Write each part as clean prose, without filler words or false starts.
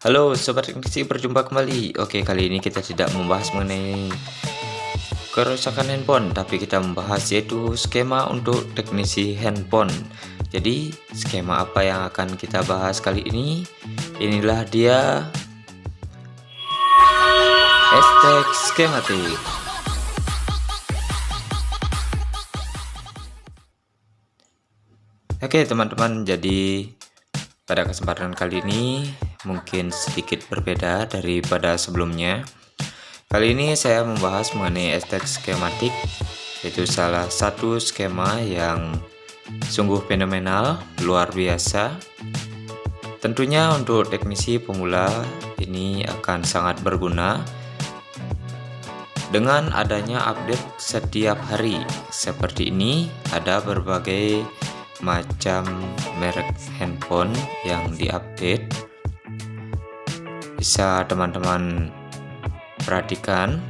Halo Sobat Teknisi, berjumpa kembali. Oke, kali ini kita tidak membahas mengenai kerusakan handphone, tapi kita membahas yaitu skema untuk teknisi handphone. Jadi, skema apa yang akan kita bahas kali ini? Inilah dia, hashtag skematik. Oke teman-teman, jadi pada kesempatan kali ini mungkin sedikit berbeda daripada sebelumnya. Kali ini saya membahas mengenai hashtag skematik, yaitu salah satu skema yang sungguh fenomenal, luar biasa. Tentunya untuk teknisi pemula ini akan sangat berguna dengan adanya update setiap hari. Seperti ini, ada berbagai macam merek handphone yang diupdate. Bisa teman-teman perhatikan.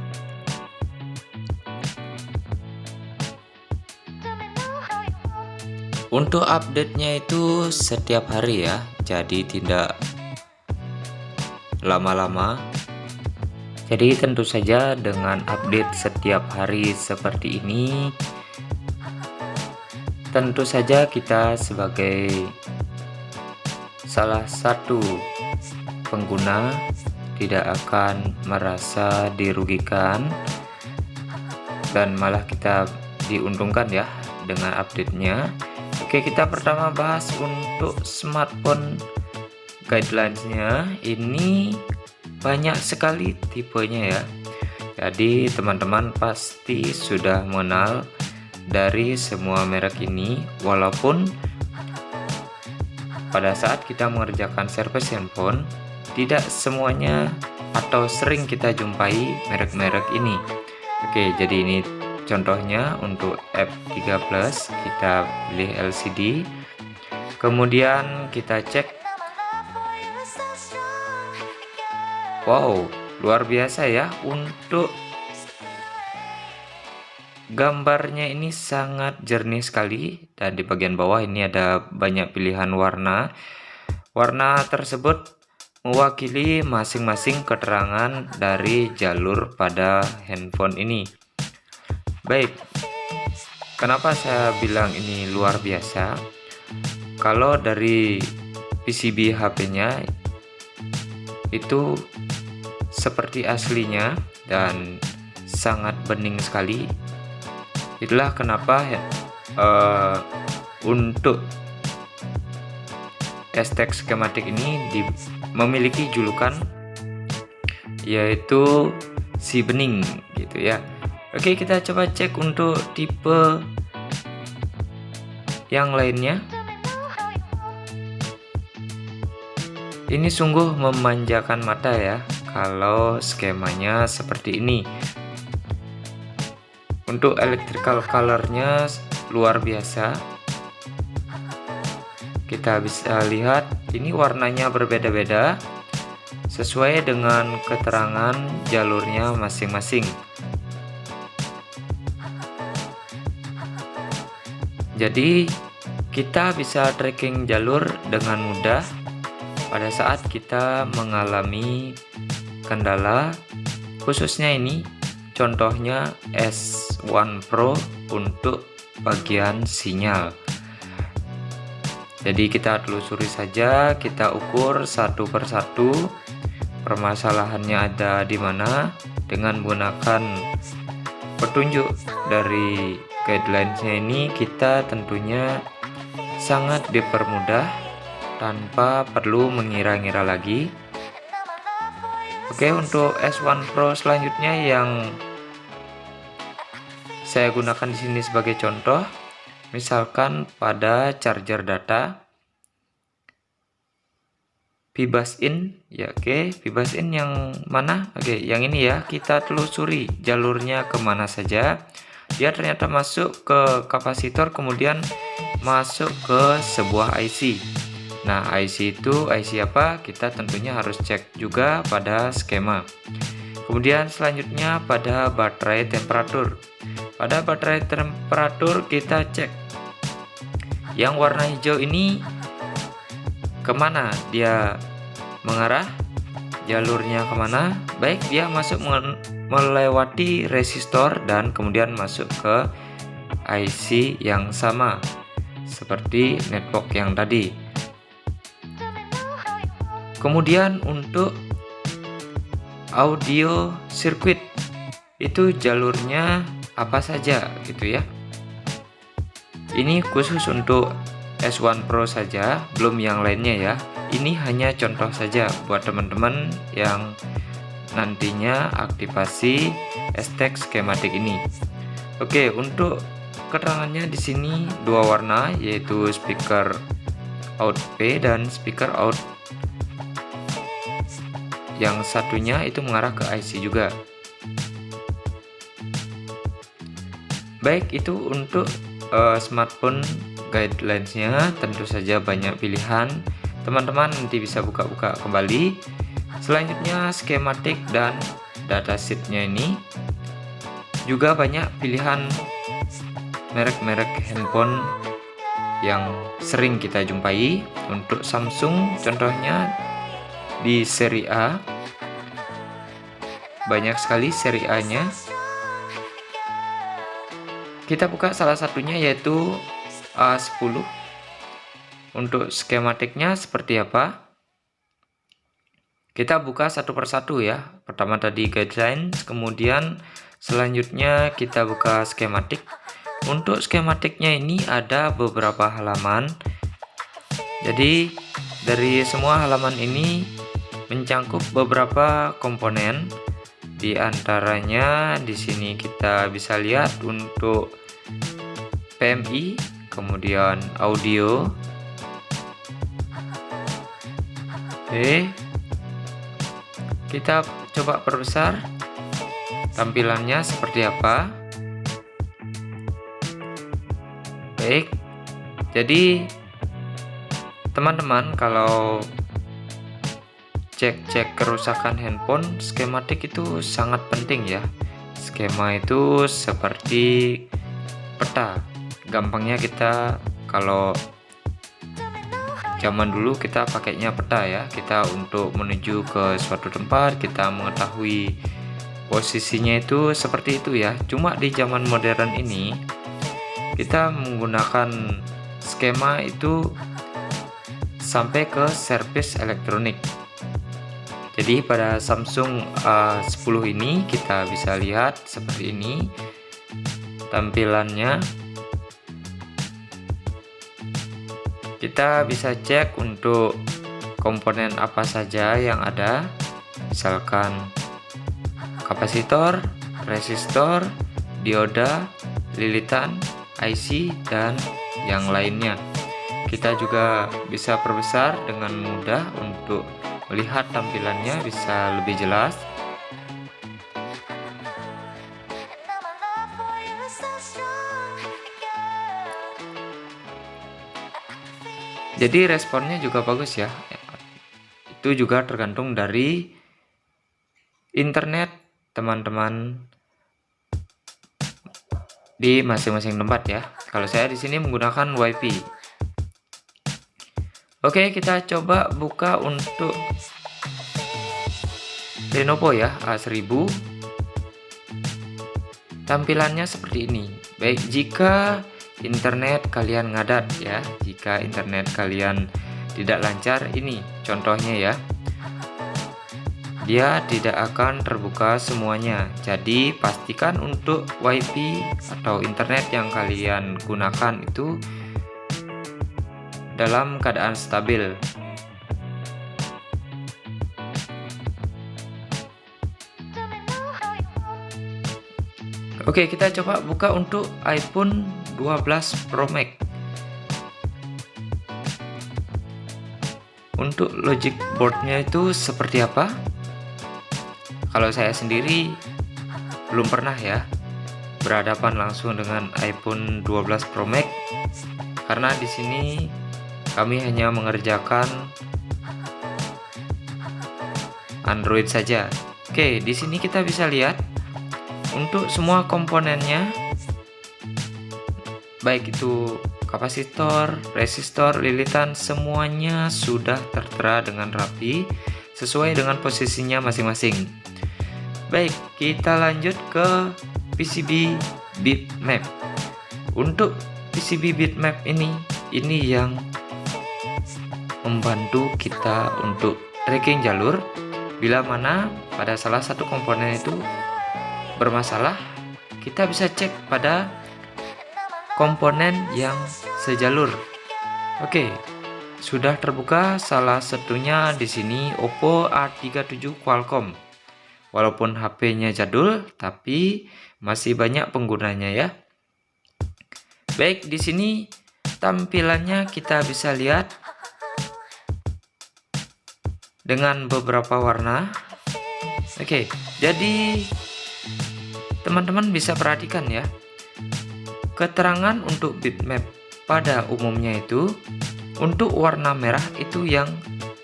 Untuk update-nya itu setiap hari ya, jadi tidak lama-lama. Jadi tentu saja dengan update setiap hari seperti ini, tentu saja kita sebagai salah satu pengguna tidak akan merasa dirugikan dan malah kita diuntungkan ya dengan update-nya. Oke, kita pertama bahas untuk smartphone guidelines-nya. Ini banyak sekali tipenya ya. Jadi teman-teman pasti sudah mengenal dari semua merek ini, walaupun pada saat kita mengerjakan servis handphone tidak semuanya atau sering kita jumpai merek-merek ini. Oke, jadi ini contohnya untuk F3 Plus, kita pilih LCD, kemudian kita cek. Wow, luar biasa ya, untuk gambarnya ini sangat jernih sekali, dan di bagian bawah ini ada banyak pilihan warna. Warna tersebut mewakili masing-masing keterangan dari jalur pada handphone ini. Baik, kenapa saya bilang ini luar biasa? Kalau dari PCB HP-nya itu seperti aslinya dan sangat bening sekali. Itulah kenapa untuk hashtag skematik ini memiliki julukan yaitu si bening gitu ya. Oke, kita coba cek untuk tipe yang lainnya. Ini sungguh memanjakan mata ya kalau skemanya seperti ini. Untuk electrical colornya luar biasa. Kita bisa lihat ini warnanya berbeda-beda sesuai dengan keterangan jalurnya masing-masing. Jadi kita bisa tracking jalur dengan mudah pada saat kita mengalami kendala, khususnya ini contohnya S1 Pro untuk bagian sinyal. Jadi kita telusuri saja, kita ukur satu persatu permasalahannya ada di mana dengan menggunakan petunjuk dari guidelines-nya ini. Kita tentunya sangat dipermudah tanpa perlu mengira-ngira lagi. Oke, untuk S1 Pro selanjutnya yang saya gunakan di sini sebagai contoh, misalkan pada charger data Fibas in ya. Oke, Fibas in yang mana? Oke, yang ini ya. Kita telusuri jalurnya kemana saja. Dia ternyata masuk ke kapasitor, kemudian masuk ke sebuah IC. Nah, IC itu IC apa? Kita tentunya harus cek juga pada skema. Kemudian selanjutnya pada baterai temperatur. Pada baterai temperatur kita cek yang warna hijau ini kemana dia mengarah. jalurnya kemana? Baik, dia masuk melewati resistor dan kemudian masuk ke IC yang sama seperti network yang tadi. Kemudian untuk audio circuit itu jalurnya apa saja gitu ya. Ini khusus untuk S1 Pro saja, belum yang lainnya ya. Ini hanya contoh saja buat teman-teman yang nantinya aktivasi STEC skematik ini. Oke, untuk keterangannya di sini dua warna, yaitu speaker out P dan speaker out yang satunya itu mengarah ke IC juga. Baik, itu untuk smartphone guidelines-nya. Tentu saja banyak pilihan, teman-teman nanti bisa buka-buka kembali. Selanjutnya skematik dan datasheet-nya ini juga banyak pilihan merek-merek handphone yang sering kita jumpai. Untuk Samsung contohnya di seri A, banyak sekali seri A nya. Kita buka salah satunya, yaitu A10. Untuk skematiknya seperti apa, kita buka satu persatu ya. Pertama tadi guidelines, kemudian selanjutnya kita buka skematik. Untuk skematiknya ini ada beberapa halaman, jadi dari semua halaman ini mencangkup beberapa komponen. Di antaranya di sini kita bisa lihat untuk PMI, kemudian audio. Oke, kita coba perbesar tampilannya seperti apa. Baik, jadi teman-teman kalau cek kerusakan handphone, skematik itu sangat penting ya. Skema itu seperti peta. Gampangnya kita kalau zaman dulu kita pakainya peta ya. Kita untuk menuju ke suatu tempat, kita mengetahui posisinya itu seperti itu ya. Cuma di zaman modern ini kita menggunakan skema itu sampai ke servis elektronik. Jadi pada Samsung A10 ini kita bisa lihat seperti ini tampilannya. Kita bisa cek untuk komponen apa saja yang ada, misalkan kapasitor, resistor, dioda, lilitan, IC, dan yang lainnya. Kita juga bisa perbesar dengan mudah untuk melihat tampilannya bisa lebih jelas. Jadi responnya juga bagus ya. Itu juga tergantung dari internet teman-teman di masing-masing tempat ya. Kalau saya di sini menggunakan WiFi. Oke, kita coba buka untuk Lenovo ya, A1000. Tampilannya seperti ini. Baik, jika internet kalian ngadat ya, jika internet kalian tidak lancar, ini contohnya ya, dia tidak akan terbuka semuanya. Jadi pastikan untuk WiFi atau internet yang kalian gunakan itu dalam keadaan stabil. Oke, kita coba buka untuk iPhone 12 Pro Max. Untuk logic boardnya itu seperti apa? Kalau saya sendiri belum pernah ya berhadapan langsung dengan iPhone 12 Pro Max, karena di sini kami hanya mengerjakan Android saja. Oke, di sini kita bisa lihat untuk semua komponennya, baik itu kapasitor, resistor, lilitan, semuanya sudah tertera dengan rapi. sesuai dengan posisinya masing-masing. Baik, kita lanjut ke PCB bitmap. Untuk PCB bitmap ini yang membantu kita untuk tracking jalur bila mana pada salah satu komponen itu bermasalah. Kita bisa cek pada komponen yang sejalur. Oke, sudah terbuka salah satunya di sini Oppo A37 Qualcomm. Walaupun HP-nya jadul, tapi masih banyak penggunanya ya. Baik, di sini tampilannya kita bisa lihat dengan beberapa warna. Oke, jadi teman-teman bisa perhatikan ya. Keterangan untuk bitmap pada umumnya itu untuk warna merah itu yang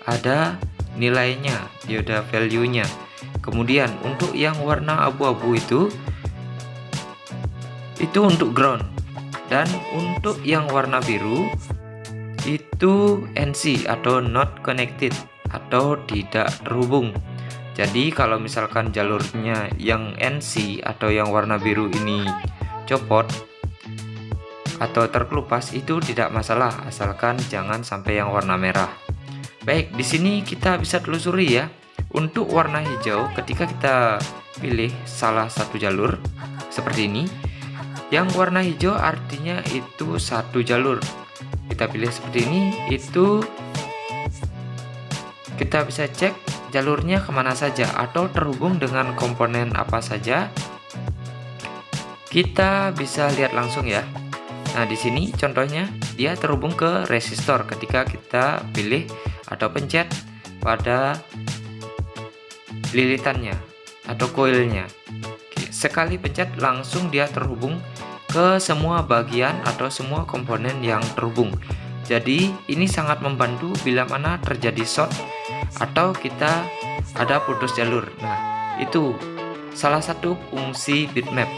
ada nilainya, dioda value-nya. Kemudian untuk yang warna abu-abu itu untuk ground, dan untuk yang warna biru itu NC atau not connected atau tidak terhubung. Jadi kalau misalkan jalurnya yang NC atau yang warna biru ini copot atau terkelupas itu tidak masalah, asalkan jangan sampai yang warna merah. Baik, di sini kita bisa telusuri ya. Untuk warna hijau, ketika kita pilih salah satu jalur seperti ini, yang warna hijau artinya itu satu jalur. Kita pilih seperti ini, itu kita bisa cek jalurnya kemana saja atau terhubung dengan komponen apa saja. Kita bisa lihat langsung ya. Nah, di sini contohnya dia terhubung ke resistor ketika kita pilih atau pencet pada lilitannya atau koilnya. Sekali pencet langsung dia terhubung ke semua bagian atau semua komponen yang terhubung. Jadi ini sangat membantu bila mana terjadi short atau kita ada putus jalur. Nah, itu salah satu fungsi bitmap.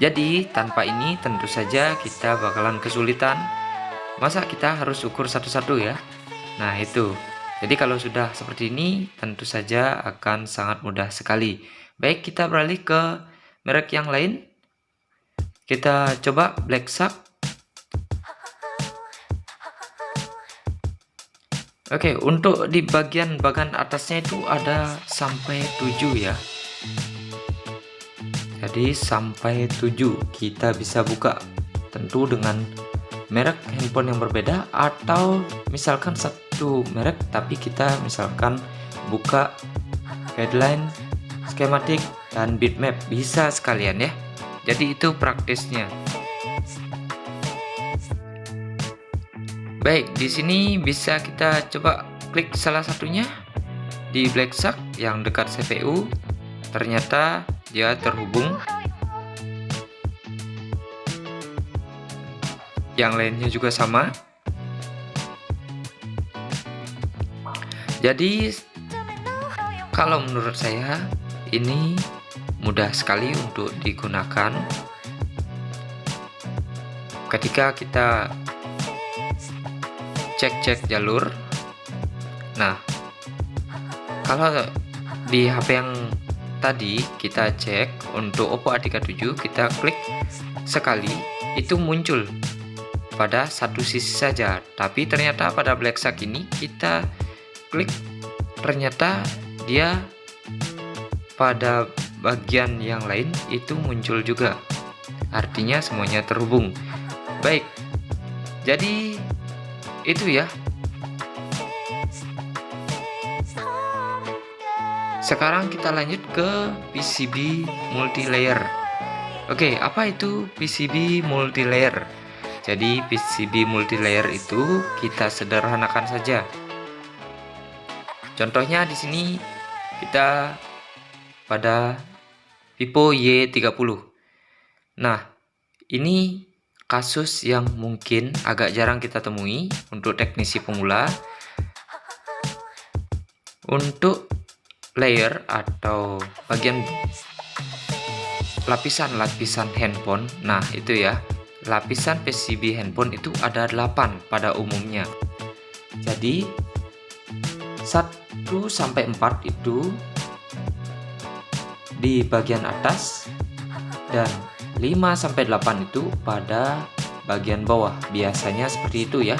Jadi tanpa ini tentu saja kita bakalan kesulitan. Masa kita harus ukur satu-satu ya. Nah itu, jadi kalau sudah seperti ini tentu saja akan sangat mudah sekali. Baik, kita beralih ke merek yang lain. Kita coba Black Shark. Oke, untuk di bagian atasnya itu ada sampai 7 ya. Jadi sampai 7 kita bisa buka, tentu dengan merek handphone yang berbeda, atau misalkan satu merek tapi kita misalkan buka guideline, skematik, dan bitmap, bisa sekalian ya. Jadi itu praktisnya. Baik, di sini bisa kita coba klik salah satunya di Black Shark yang dekat CPU. Ternyata dia terhubung. Yang lainnya juga sama. Jadi kalau menurut saya ini mudah sekali untuk digunakan ketika kita cek jalur. Nah, kalau di HP yang tadi kita cek untuk Oppo A37, kita klik sekali itu muncul pada satu sisi saja, tapi ternyata pada Black Shark ini kita klik, ternyata dia pada bagian yang lain itu muncul juga, artinya semuanya terhubung. Baik, jadi itu ya. Sekarang kita lanjut ke PCB multilayer. Oke, apa itu PCB multilayer? Jadi PCB multilayer itu kita sederhanakan saja. Contohnya di sini kita pada Vivo Y30. Nah, ini kasus yang mungkin agak jarang kita temui untuk teknisi pemula. Untuk layer atau bagian lapisan handphone, nah itu ya, lapisan PCB handphone itu ada 8 pada umumnya. Jadi 1 sampai 4 itu di bagian atas dan 5 sampai 8 itu pada bagian bawah. Biasanya seperti itu ya.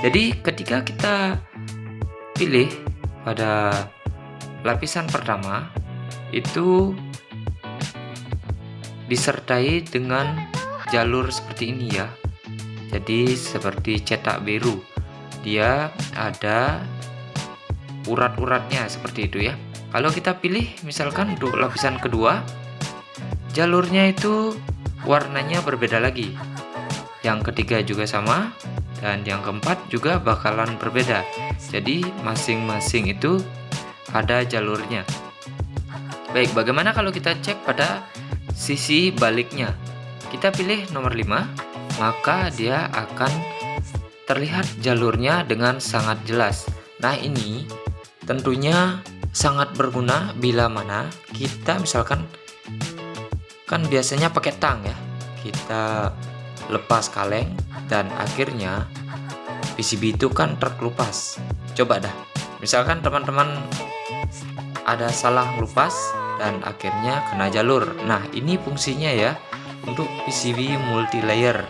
Jadi ketika kita pilih pada lapisan pertama itu disertai dengan jalur seperti ini ya. Jadi seperti cetak biru, dia ada urat-uratnya seperti itu ya. Kalau kita pilih misalkan untuk lapisan kedua, jalurnya itu warnanya berbeda lagi. Yang ketiga juga sama, dan yang keempat juga bakalan berbeda. Jadi masing-masing itu ada jalurnya. Baik, bagaimana kalau kita cek pada sisi baliknya? Kita pilih nomor 5, maka dia akan terlihat jalurnya dengan sangat jelas. Nah, ini tentunya sangat berguna bila mana kita misalkan kan biasanya pakai tang ya. Kita lepas kaleng dan akhirnya PCB itu kan terkelupas. Coba dah, misalkan teman-teman ada salah ngelupas dan akhirnya kena jalur. Nah, ini fungsinya ya untuk PCB multi layer.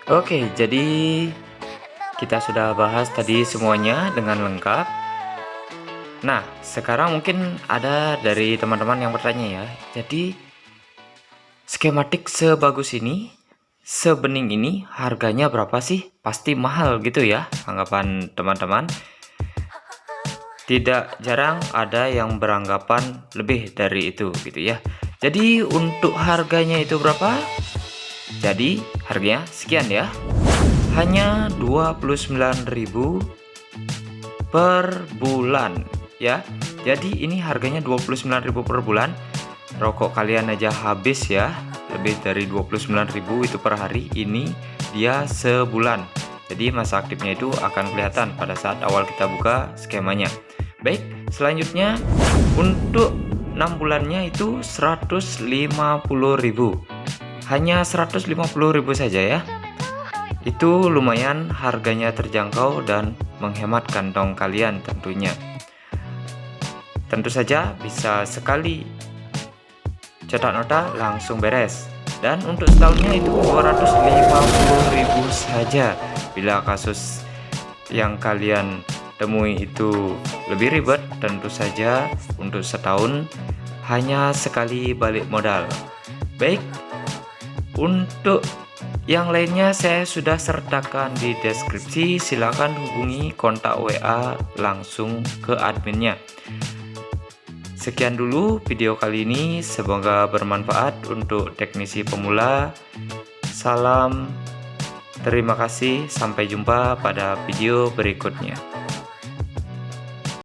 Oke, jadi kita sudah bahas tadi semuanya dengan lengkap. Nah, sekarang mungkin ada dari teman-teman yang bertanya ya. Jadi skematik sebagus ini, sebening ini harganya berapa sih? Pasti mahal gitu ya anggapan teman-teman. Tidak jarang ada yang beranggapan lebih dari itu gitu ya. Jadi untuk harganya itu berapa? Jadi harganya sekian ya. Hanya 29.000 per bulan ya. Jadi ini harganya 29.000 per bulan. Rokok kalian aja habis ya, lebih dari 29.000 itu per hari. Ini dia sebulan. Jadi masa aktifnya itu akan kelihatan pada saat awal kita buka skemanya. Baik, selanjutnya untuk 6 bulannya itu 150.000. Hanya 150.000 saja ya. Itu lumayan harganya terjangkau dan menghemat kantong kalian tentunya. Tentu saja bisa sekali cetak nota langsung beres. Dan untuk setahunnya itu 250.000 saja. Bila kasus yang kalian temui itu lebih ribet, tentu saja untuk setahun hanya sekali balik modal. Baik, untuk yang lainnya saya sudah sertakan di deskripsi. Silakan hubungi kontak WA langsung ke adminnya. Sekian dulu video kali ini, semoga bermanfaat untuk teknisi pemula. Salam, terima kasih, sampai jumpa pada video berikutnya.